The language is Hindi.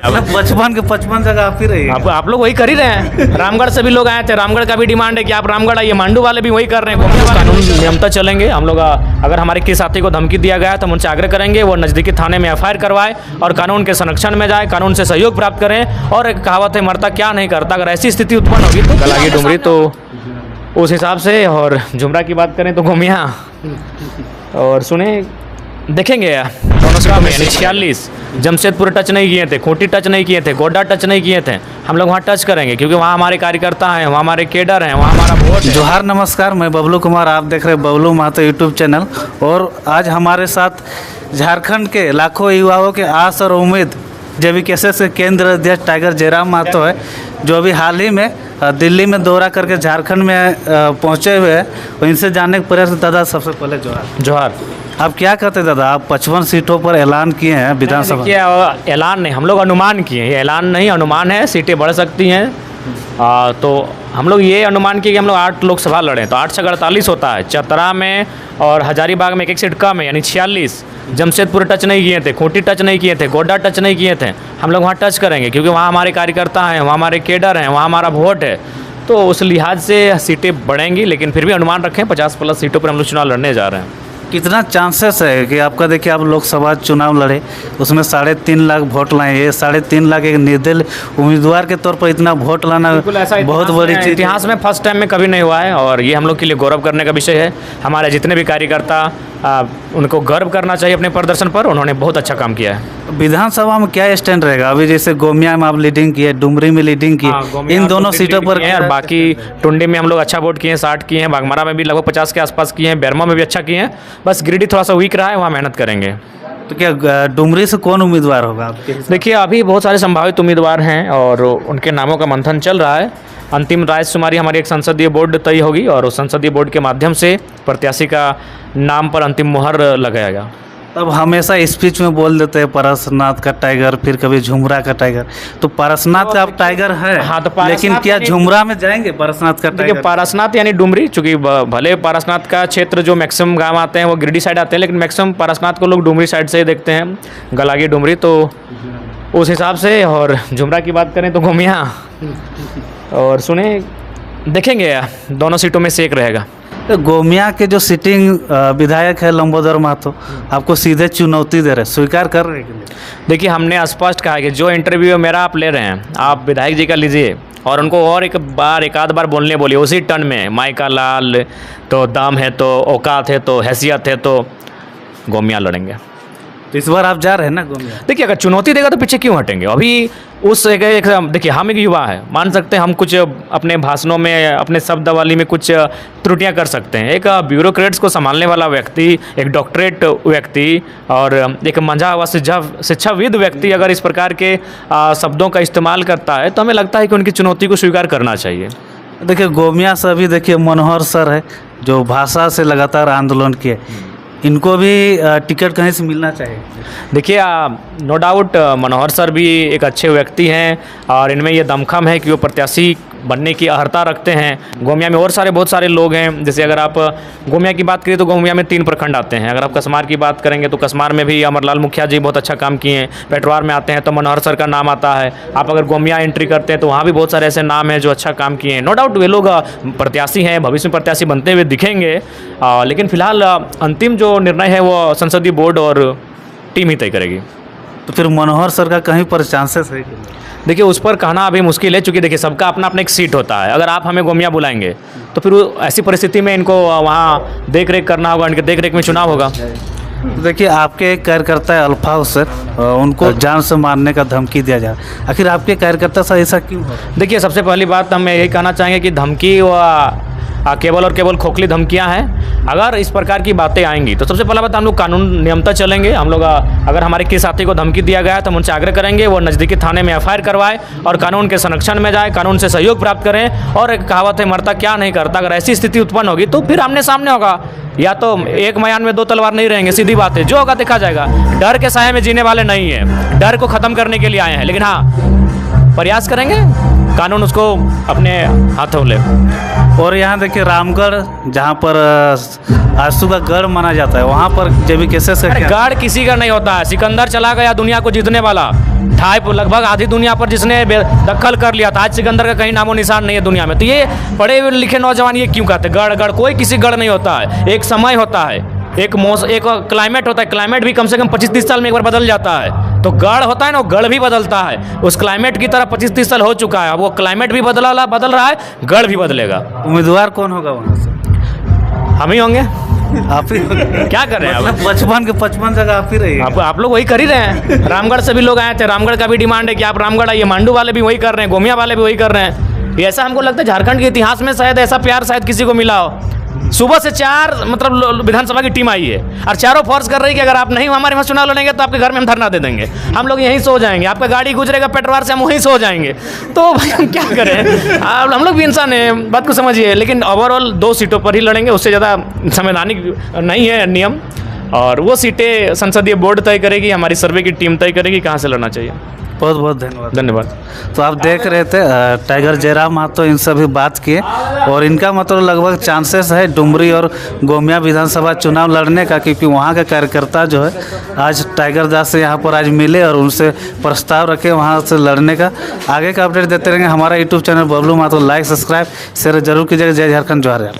अब 55 के 55 जगह आप ही रहिए। आप लोग वही कर ही रहे हैं। रामगढ़ से भी लोग आए थे, रामगढ़ का भी डिमांड है कि आप रामगढ़ आइए, मांडू वाले भी वही कर रहे हैं। कानून नियमता चलेंगे हम लोग। अगर हमारे किसी साथी को धमकी दिया गया है तो हम उनसे आग्रह करेंगे वो नज़दीकी थाने में एफआईआर करवाए और कानून के संरक्षण में जाए, कानून से सहयोग प्राप्त करें। और एक कहावत है, मरता क्या नहीं करता। अगर ऐसी स्थिति उत्पन्न होगी तो गलागी डुमरी, तो उस हिसाब से। और झुमरा की बात करें तो गोमिया, और सुने देखेंगे दोनों से 46 जमशेदपुर टच नहीं किए थे, खूंटी टच नहीं किए थे, गोड्डा टच नहीं किए थे। हम लोग वहाँ टच करेंगे क्योंकि वहाँ हमारे कार्यकर्ता हैं, वहाँ हमारे केडर हैं, वहाँ हमारा वोट है। जोहार, नमस्कार, मैं बबलू कुमार, आप देख रहे हैं बबलू महतो यूट्यूब चैनल। और आज हमारे साथ झारखंड के लाखों युवाओं के आस और उम्मीद JVKS के केंद्र अध्यक्ष टाइगर जयराम महतो है, जो अभी हाल ही में दिल्ली में दौरा करके झारखंड में पहुंचे हुए हैं। इनसे जानने के प्रयास। दादा सबसे पहले जोहार। जोहार। आप क्या कहते हैं दादा, आप 55 सीटों पर ऐलान किए हैं विधानसभा? देखिए, ऐलान नहीं, हम लोग अनुमान किए हैं। ये ऐलान नहीं, अनुमान है। सीटें बढ़ सकती हैं। तो हम लोग ये अनुमान किए कि हम लोग 8 लोकसभा लड़ें, तो 8 से 48 होता है। चतरा में और हजारीबाग में एक सीट कम है, यानी 46। जमशेदपुर टच नहीं किए थे, खूंटी टच नहीं किए थे, गोड्डा टच नहीं किए थे। हम लोग वहाँ टच करेंगे क्योंकि वहाँ हमारे कार्यकर्ता हैं, वहाँ हमारे केडर हैं, वहाँ हमारा वोट है। तो उस लिहाज से सीटें बढ़ेंगी, लेकिन फिर भी अनुमान रखें 50+ सीटों पर हम लोग चुनाव लड़ने जा रहे हैं। कितना चांसेस है कि आपका, देखिए आप लोकसभा चुनाव लड़े, उसमें 3.5 लाख वोट लाए। ये 3.5 लाख एक निर्दलीय उम्मीदवार के तौर पर इतना वोट लाना बहुत बड़ी चीज़। इतिहास में फर्स्ट टाइम में कभी नहीं हुआ है और ये हम लोग के लिए गौरव करने का विषय है। हमारे जितने भी कार्यकर्ता, उनको गर्व करना चाहिए अपने प्रदर्शन पर। उन्होंने बहुत अच्छा काम किया है। विधानसभा में क्या स्टैंड रहेगा? अभी जैसे गोमिया में आप लीडिंग किए, डुमरी में लीडिंग किए, इन दोनों सीटों पर। और बाकी टुंडी में हम लोग अच्छा वोट किए हैं, 60 किए हैं। बागमारा में भी लगभग 50 के आसपास किए हैं। बैरमा में भी अच्छा किए हैं। बस गिरिडीह थोड़ा सा वीक रहा है, वहाँ मेहनत करेंगे। तो क्या डुमरी से कौन उम्मीदवार होगा आपके? देखिए, अभी बहुत सारे संभावित उम्मीदवार हैं और उनके नामों का मंथन चल रहा है। अंतिम रायशुमारी हमारी एक संसदीय बोर्ड तय होगी और उस संसदीय बोर्ड के माध्यम से प्रत्याशी का नाम पर अंतिम मुहर लगाएगा। तब हमेशा स्पीच में बोल देते हैं पारसनाथ का टाइगर, फिर कभी झुमरा का टाइगर। तो पारसनाथ का आप टाइगर है। हाँ, तो लेकिन क्या झुमरा में जाएंगे पारसनाथ का टाइगर? पारसनाथ यानी डुमरी, चूंकि भले पारसनाथ का क्षेत्र जो मैक्सिमम गांव आते हैं वो गिरिडीह साइड आते हैं, लेकिन मैक्सिमम पारसनाथ को लोग डुमरी साइड से ही देखते हैं, गलागी डुमरी। तो उस हिसाब से। और झुमरा की बात करें तो गोमिया, और सुने देखेंगे दोनों सीटों में से एक रहेगा। तो गोमिया के जो सिटिंग विधायक है लंबोदर महतो, आपको सीधे चुनौती दे रहे, स्वीकार कर रहे हैं? देखिए, हमने स्पष्ट कहा कि जो इंटरव्यू मेरा आप ले रहे हैं, आप विधायक जी का लीजिए और उनको और एक आध बार बोलने बोलिए उसी टर्न में। माई का लाल, तो दम है, तो औकात है, तो हैसियत है, तो गोमिया लड़ेंगे। तो इस बार आप जा रहे हैं ना गोमिया? देखिए, अगर चुनौती देगा तो पीछे क्यों हटेंगे? अभी उस एक देखिए, हम एक युवा है, मान सकते हैं हम कुछ अपने भाषणों में, अपने शब्दावली में कुछ त्रुटियां कर सकते हैं। एक ब्यूरोक्रेट्स को संभालने वाला व्यक्ति, एक डॉक्टरेट व्यक्ति और एक मंझा हुआ शिक्षाविद व्यक्ति अगर इस प्रकार के शब्दों का इस्तेमाल करता है तो हमें लगता है कि उनकी चुनौती को स्वीकार करना चाहिए। देखिए, गोमिया से अभी देखिए मनोहर सर है, जो भाषा से लगातार आंदोलन किए, इनको भी टिकट कहीं से मिलना चाहिए। देखिए, नो डाउट मनोहर सर भी एक अच्छे व्यक्ति हैं और इनमें ये दमखम है कि वो प्रत्याशी बनने की अहर्ता रखते हैं। गोमिया में और बहुत सारे लोग हैं। जैसे अगर आप गोमिया की बात करें तो गोमिया में 3 प्रखंड आते हैं। अगर आप कसमार की बात करेंगे तो कसमार में भी अमरलाल मुखिया जी बहुत अच्छा काम किए हैं। पेटवार में आते हैं तो मनोहर सर का नाम आता है। आप अगर गोमिया एंट्री करते हैं तो वहाँ भी बहुत सारे ऐसे नाम हैं जो अच्छा काम किए हैं। नो डाउट वे लोग प्रत्याशी हैं, भविष्य में प्रत्याशी बनते हुए दिखेंगे। लेकिन फिलहाल अंतिम जो निर्णय है वो संसदीय बोर्ड और टीम ही तय करेगी। तो फिर मनोहर सर का कहीं पर चांसेस है? देखिए, उस पर कहना अभी मुश्किल है, क्योंकि देखिए सबका अपना अपना एक सीट होता है। अगर आप हमें गोमिया बुलाएंगे तो फिर ऐसी परिस्थिति में इनको वहाँ देख रेख करना होगा, इनके देख रेख में चुनाव होगा। देखिए, आपके एक कार्यकर्ता है अल्फा हुसैन, उनको जान से मारने का धमकी दिया जा रहा है। आखिर आपके कार्यकर्ता से ऐसा क्यों है? देखिए, सबसे पहली बात हम यही कहना चाहेंगे कि धमकी केवल और केवल खोखली धमकियां हैं। अगर इस प्रकार की बातें आएंगी तो सबसे पहला बात, हम लोग कानून नियमता चलेंगे। हम लोग अगर हमारे किसी साथी को धमकी दिया गया है तो हम उनसे आग्रह करेंगे वो नज़दीकी थाने में एफआईआर करवाए और कानून के संरक्षण में जाए, कानून से सहयोग प्राप्त करें। और एक कहावत है, मरता क्या नहीं करता। अगर ऐसी स्थिति उत्पन्न होगी तो फिर आमने सामने होगा। या तो एक मयान में 2 तलवार नहीं रहेंगे, सीधी बात है। जो होगा देखा जाएगा। डर के साये में जीने वाले नहीं है, डर को ख़त्म करने के लिए आए हैं। लेकिन हाँ, प्रयास करेंगे कानून उसको अपने हाथों ले। और यहाँ देखिए रामगढ़, जहाँ पर आंसू का गढ़ माना जाता है, वहाँ पर JV-KSS का अरे क्या? गढ़ किसी का नहीं होता है। सिकंदर चला गया दुनिया को जीतने वाला, लगभग आधी दुनिया पर जिसने दखल कर लिया था। आज सिकंदर का कहीं नामो निशान नहीं है दुनिया में। तो ये पढ़े हुए लिखे नौजवान ये क्यों कहते हैं गढ़ गढ़? कोई किसी गढ़ नहीं होता है। एक समय होता है, एक क्लाइमेट होता है। क्लाइमेट भी कम से कम 25-30 साल में एक बार बदल जाता है। तो गढ़ होता है ना, वो गढ़ भी बदलता है। उस क्लाइमेट की तरह 25-30 साल हो चुका है, अब वो क्लाइमेट भी बदल रहा है, गढ़ भी बदलेगा। उम्मीदवार कौन होगा वहाँ से? हम ही होंगे। आप ही क्या कर रहे हैं अब? 55 जगह आप ही रही। आप लोग वही कर ही रहे हैं। रामगढ़ से भी लोग आए थे, रामगढ़ का भी डिमांड है कि आप रामगढ़ आइए। मांडू वाले भी वही कर रहे हैं, गोमिया वाले भी वही कर रहे हैं। ये ऐसा हमको लगता है झारखंड के इतिहास में शायद ऐसा प्यार शायद किसी को मिला हो। सुबह से 4 मतलब विधानसभा की टीम आई है और चारों फोर्स कर रही है कि अगर आप नहीं हमारे यहाँ चुनाव लड़ेंगे तो आपके घर में हम धरना दे देंगे, हम लोग यहीं सो जाएंगे, आपका गाड़ी गुजरेगा पेटवार से, हम वहीं सो जाएंगे। तो भाई हम क्या करें? हम लोग भी इंसान हैं, बात को समझिए। लेकिन ओवरऑल 2 सीटों पर ही लड़ेंगे, उससे ज़्यादा संवैधानिक नहीं है नियम। और वो सीटें संसदीय बोर्ड तय करेगी, हमारी सर्वे की टीम तय करेगी कहाँ से लड़ना चाहिए। बहुत बहुत धन्यवाद। धन्यवाद। तो आप देख रहे थे टाइगर जयराम महतो इनसे भी बात किए और इनका मतलब लगभग चांसेस है डुमरी और गोमिया विधानसभा चुनाव लड़ने का, क्योंकि वहाँ के कार्यकर्ता जो है आज टाइगर दास से यहाँ पर आज मिले और उनसे प्रस्ताव रखे वहाँ से लड़ने का। आगे का अपडेट देते रहेंगे। हमारा YouTube channel Bablu Mahato like subscribe share जरूर कीजिएगा। जय झारखंड, जोहार।